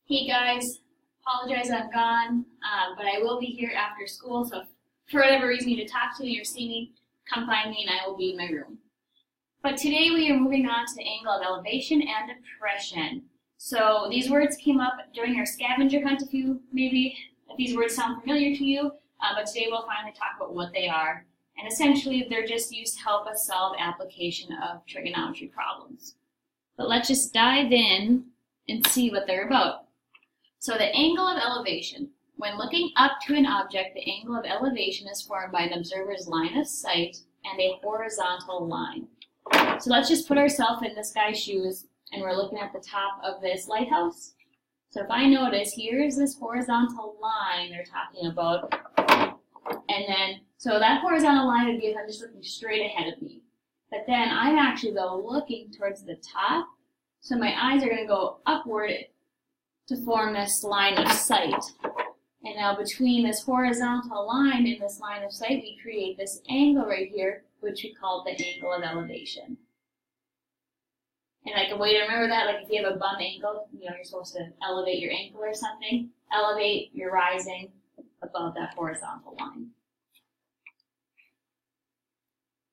Hey guys, apologize I'm gone, but I will be here after school, so if for whatever reason you need to talk to me or see me, come find me and I will be in my room. But today we are moving on to the angle of elevation and depression. So these words came up during our scavenger hunt, if these words sound familiar to you, but today we'll finally talk about what they are. And essentially they're just used to help us solve application of trigonometry problems. But let's just dive in and see what they're about. So the angle of elevation. When looking up to an object, the angle of elevation is formed by an observer's line of sight and a horizontal line. So let's just put ourselves in this guy's shoes and we're looking at the top of this lighthouse. So if I notice, here's this horizontal line they're talking about. And then, so that horizontal line would be if I'm just looking straight ahead of me. But then I'm actually, though, looking towards the top. So my eyes are going to go upward to form this line of sight. And now between this horizontal line and this line of sight, we create this angle right here, which we call the angle of elevation. And like a way to remember that, like if you have a bum ankle, you're supposed to elevate your ankle or something. Elevate, you're rising above that horizontal line.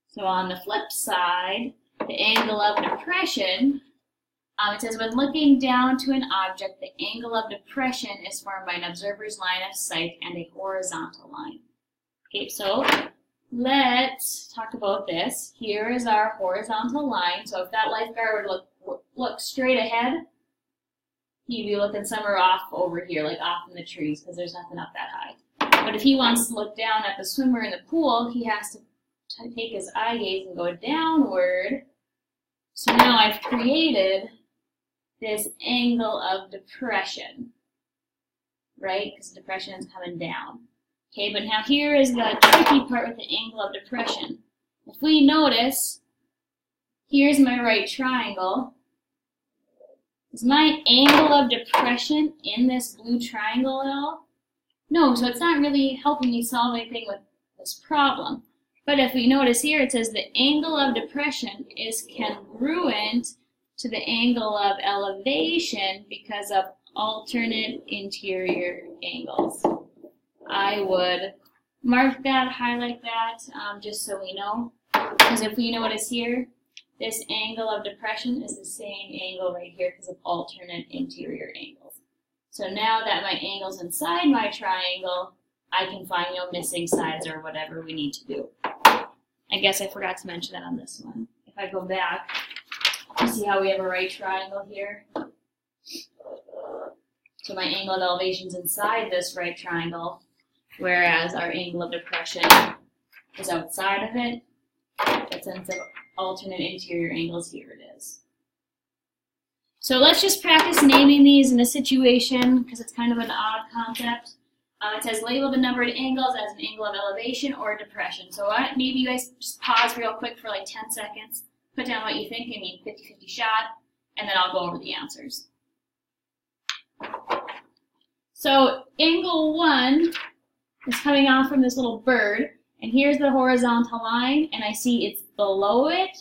So on the flip side, the angle of depression, it says when looking down to an object, the angle of depression is formed by an observer's line of sight and a horizontal line. Okay, so let's talk about this. Here is our horizontal line. So if that lifeguard would look straight ahead, he'd be looking somewhere off over here, like off in the trees, because there's nothing up that high. But if he wants to look down at the swimmer in the pool, he has to take his eye gaze and go downward. So now I've created this angle of depression, right? Because depression is coming down. Okay, but now here is the tricky part with the angle of depression. If we notice, here's my right triangle. Is my angle of depression in this blue triangle at all? No, so it's not really helping me solve anything with this problem. But if we notice here, it says the angle of depression is congruent to the angle of elevation because of alternate interior angles. I would mark that, highlight that, just so we know. Because if we notice here, this angle of depression is the same angle right here because of alternate interior angles. So now that my angle's inside my triangle, I can find missing sides or whatever we need to do. I guess I forgot to mention that on this one. If I go back, you see how we have a right triangle here? So my angle of elevation is inside this right triangle, whereas our angle of depression is outside of it. But since of alternate interior angles, here it is. So let's just practice naming these in a situation, because it's kind of an odd concept. It says label the numbered angles as an angle of elevation or depression. So maybe you guys just pause real quick for like 10 seconds, put down what you think, 50-50 shot, and then I'll go over the answers. So angle 1 is coming off from this little bird, and here's the horizontal line, and I see it's below it,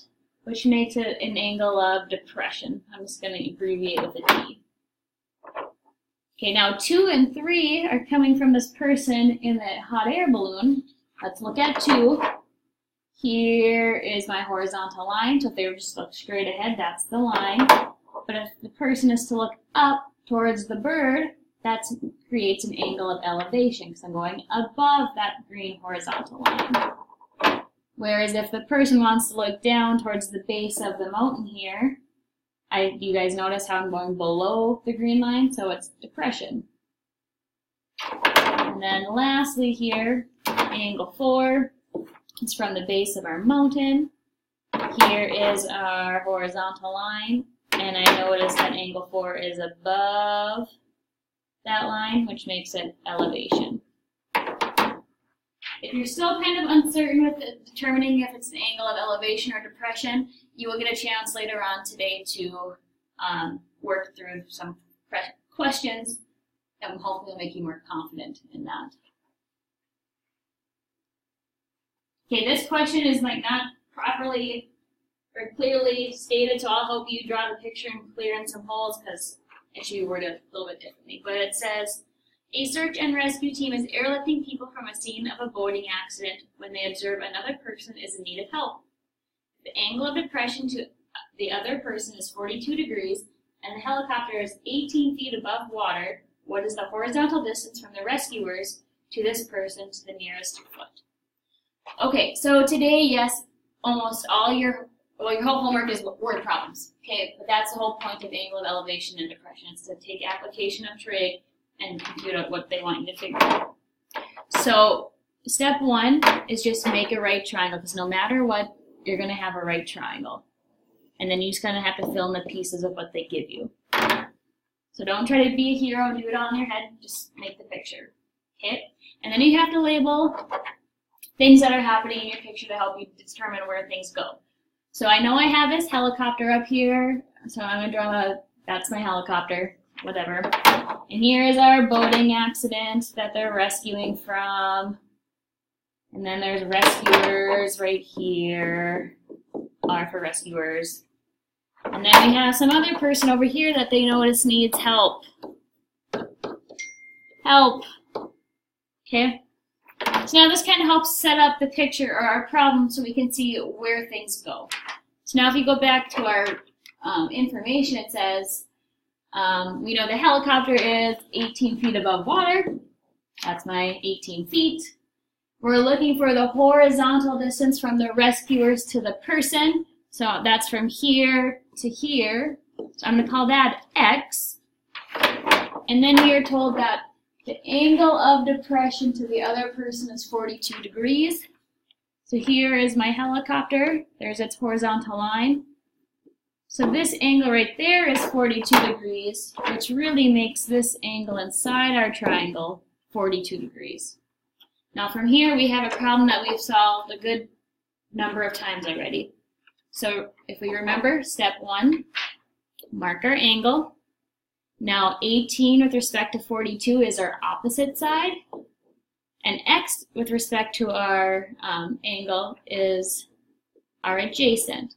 which makes it an angle of depression. I'm just going to abbreviate with a D. Okay, now 2 and 3 are coming from this person in the hot air balloon. Let's look at 2. Here is my horizontal line, so if they were just to look straight ahead, that's the line. But if the person is to look up towards the bird, that creates an angle of elevation, because I'm going above that green horizontal line. Whereas if the person wants to look down towards the base of the mountain here, you guys notice how I'm going below the green line, so it's depression. And then lastly here, angle 4 is from the base of our mountain. Here is our horizontal line, and I notice that angle 4 is above that line, which makes it elevation. If you're still kind of uncertain with determining if it's an angle of elevation or depression, you will get a chance later on today to work through some questions that will hopefully make you more confident in that. Okay, this question is like not properly or clearly stated, so I'll help you draw the picture and clear in some holes because it should be worded a little bit differently. But it says, a search and rescue team is airlifting people from a scene of a boating accident when they observe another person is in need of help. The angle of depression to the other person is 42 degrees, and the helicopter is 18 feet above water. What is the horizontal distance from the rescuers to this person to the nearest foot? Okay, so today, yes, almost all your whole homework is word problems. Okay, but that's the whole point of angle of elevation and depression. It's to take application of trig and compute out what they want you to figure out. So step 1 is just make a right triangle, because no matter what, you're going to have a right triangle. And then you just kind of have to fill in the pieces of what they give you. So don't try to be a hero and do it all in your head. Just make the picture. Okay? And then you have to label things that are happening in your picture to help you determine where things go. So I know I have this helicopter up here. So I'm going to draw that's my helicopter, whatever. And here is our boating accident that they're rescuing from. And then there's rescuers right here. R for rescuers. And then we have some other person over here that they notice needs help. Help. Okay? So now this kind of helps set up the picture or our problem so we can see where things go. So now if you go back to our information, it says, we know the helicopter is 18 feet above water. That's my 18 feet. We're looking for the horizontal distance from the rescuers to the person. So that's from here to here. So I'm going to call that X. And then we are told that the angle of depression to the other person is 42 degrees. So here is my helicopter. There's its horizontal line. So this angle right there is 42 degrees, which really makes this angle inside our triangle 42 degrees. Now from here, we have a problem that we've solved a good number of times already. So if we remember, step 1, mark our angle. Now 18 with respect to 42 is our opposite side. And X with respect to our angle is our adjacent.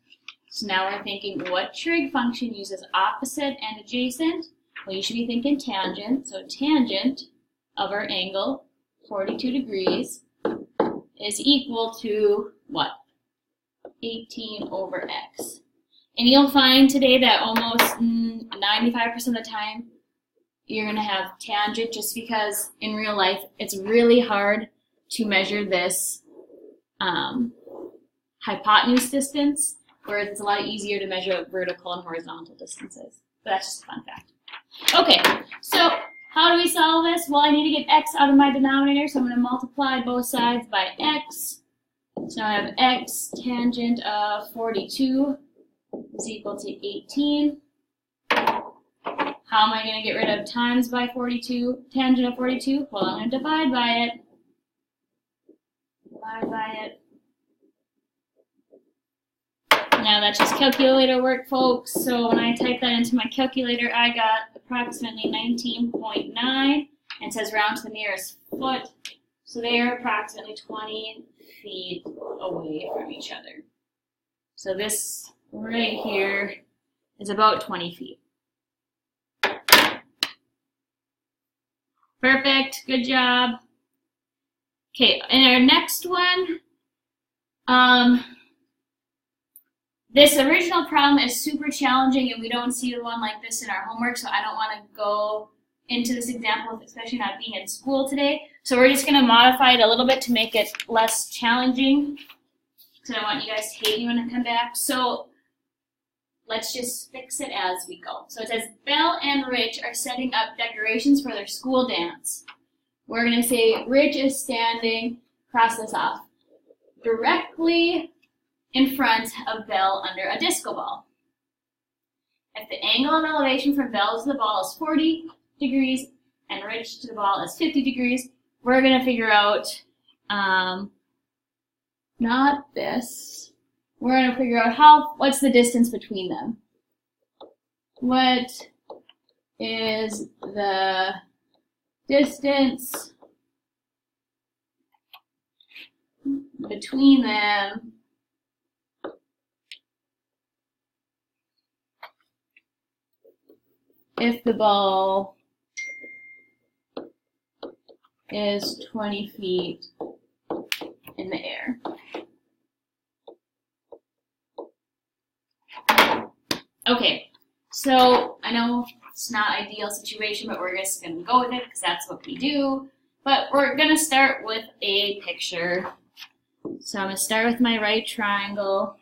So now we're thinking, what trig function uses opposite and adjacent? Well, you should be thinking tangent. So tangent of our angle, 42 degrees, is equal to what? 18 over X. And you'll find today that almost 95% of the time you're going to have tangent, just because in real life it's really hard to measure this hypotenuse distance, whereas it's a lot easier to measure vertical and horizontal distances. But that's just a fun fact. Okay, so how do we solve this? Well, I need to get X out of my denominator, so I'm going to multiply both sides by X. So now I have X tangent of 42 is equal to 18. How am I going to get rid of times by 42, tangent of 42? Well, I'm going to divide by it. Divide by it. Now that's just calculator work, folks. So when I type that into my calculator, I got approximately 19.9. And it says round to the nearest foot. So they are approximately 20 feet away from each other. So this right here is about 20 feet. Perfect, good job. Okay, in our next one, this original problem is super challenging and we don't see one like this in our homework, so I don't want to go into this example, especially not being in school today. So we're just going to modify it a little bit to make it less challenging, because I don't want you guys to hate me when I come back. So let's just fix it as we go. So it says, Belle and Rich are setting up decorations for their school dance. We're going to say Rich is standing, cross this off, directly in front of Belle under a disco ball. If the angle of elevation from Belle to the ball is 40 degrees and Rich to the ball is 50 degrees, we're going to figure out, not this, we're going to figure out what's the distance between them. What is the distance between them if the ball is 20 feet in the air. Okay, so I know it's not an ideal situation, but we're just going to go with it because that's what we do. But we're going to start with a picture. So I'm going to start with my right triangle.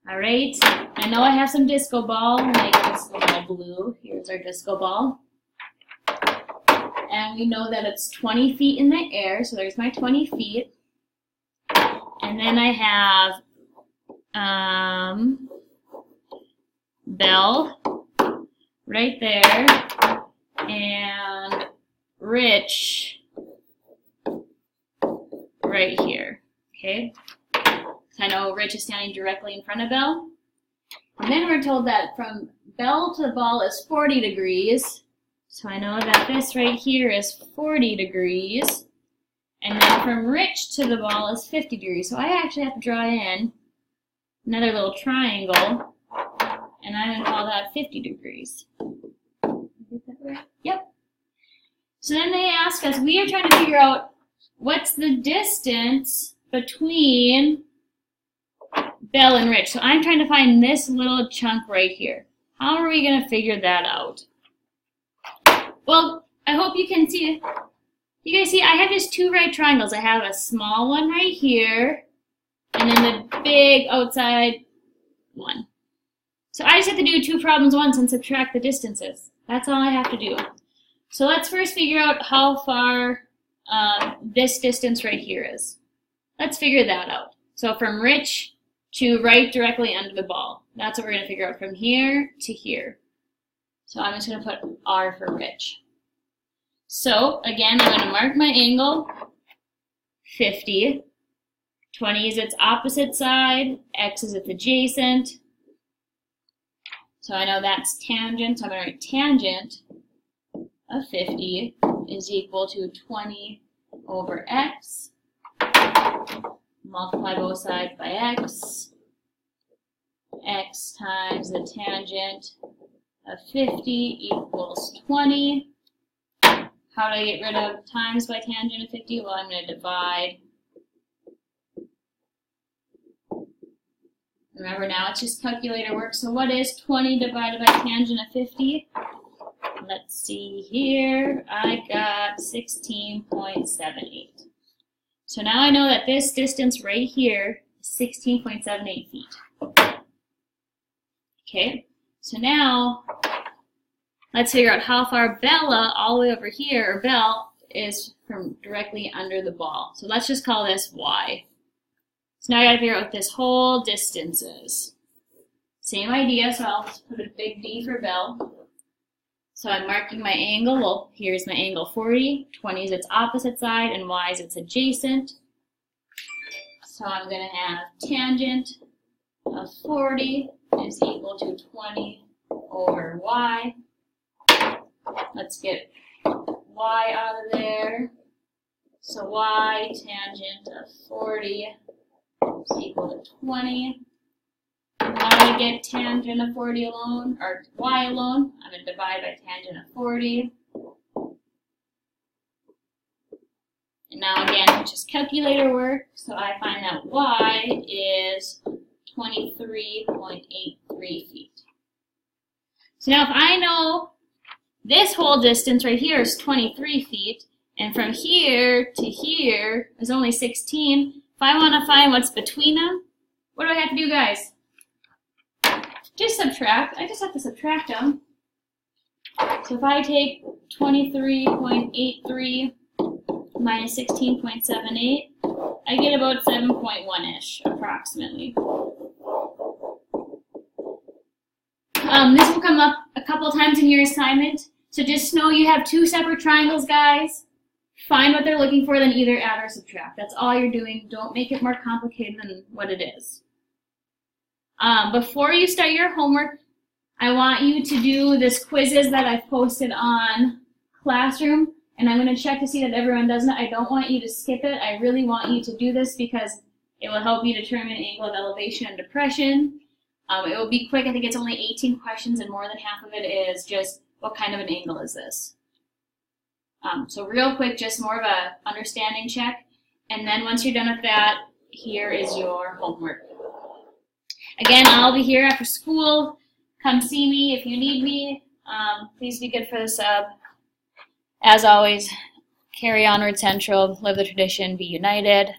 All right, I know I have some disco ball, like disco ball blue. Here's our disco ball. And we know that it's 20 feet in the air, so there's my 20 feet. And then I have Bell right there, and Rich right here, okay? So I know Rich is standing directly in front of Bell. And then we're told that from Bell to the ball is 40 degrees. So I know that this right here is 40 degrees. And then from Rich to the ball is 50 degrees. So I actually have to draw in another little triangle. And I'm going to call that 50 degrees. Is that right? Yep. So then they ask us, we are trying to figure out what's the distance between Bell and Rich. So I'm trying to find this little chunk right here. How are we going to figure that out? Well, I hope you can see. You guys see, I have just two right triangles. I have a small one right here, and then the big outside one. So I just have to do two problems once and subtract the distances. That's all I have to do. So let's first figure out how far this distance right here is. Let's figure that out. So from Rich to right directly under the ball. That's what we're going to figure out from here to here. So I'm just going to put R for Rich. So again, I'm going to mark my angle, 50. 20 is its opposite side, X is its adjacent. So I know that's tangent, so I'm going to write tangent of 50 is equal to 20 over X. Multiply both sides by X. X times the tangent of 50 equals 20. How do I get rid of times by tangent of 50? Well, I'm going to divide. Remember, now it's just calculator work. So what is 20 divided by tangent of 50? Let's see here. I got 16.78. So now I know that this distance right here is 16.78 feet. Okay, so now let's figure out how far Bella, all the way over here, or Bell, is from directly under the ball. So let's just call this Y. So now I gotta figure out what this whole distance is. Same idea, so I'll just put a big D for Bell. So I'm marking my angle. Well, here's my angle 40. 20 is its opposite side, and Y is its adjacent. So I'm gonna have tangent of 40 is equal to 20 over Y. Let's get Y out of there. So Y tangent of 40 is equal to 20. How do I get tangent of 40 alone, or Y alone? I'm going to divide by tangent of 40. And now again, it's just calculator work. So I find that Y is 23.83 feet. So now if I know this whole distance right here is 23 feet, and from here to here is only 16, if I want to find what's between them, what do I have to do, guys? Just subtract. I just have to subtract them. So if I take 23.83 minus 16.78, I get about 7.1-ish, approximately. This will come up a couple times in your assignment. So just know you have two separate triangles, guys. Find what they're looking for, then either add or subtract. That's all you're doing. Don't make it more complicated than what it is. Before you start your homework, I want you to do this quizzes that I've posted on Classroom, and I'm going to check to see that everyone does it. I don't want you to skip it. I really want you to do this because it will help you determine angle of elevation and depression. It will be quick. I think it's only 18 questions, and more than half of it is just what kind of an angle is this. So real quick, just more of a understanding check. And then once you're done with that, here is your homework. Again, I'll be here after school. Come see me if you need me. Please be good for the sub. As always, carry onward Central, live the tradition, be united.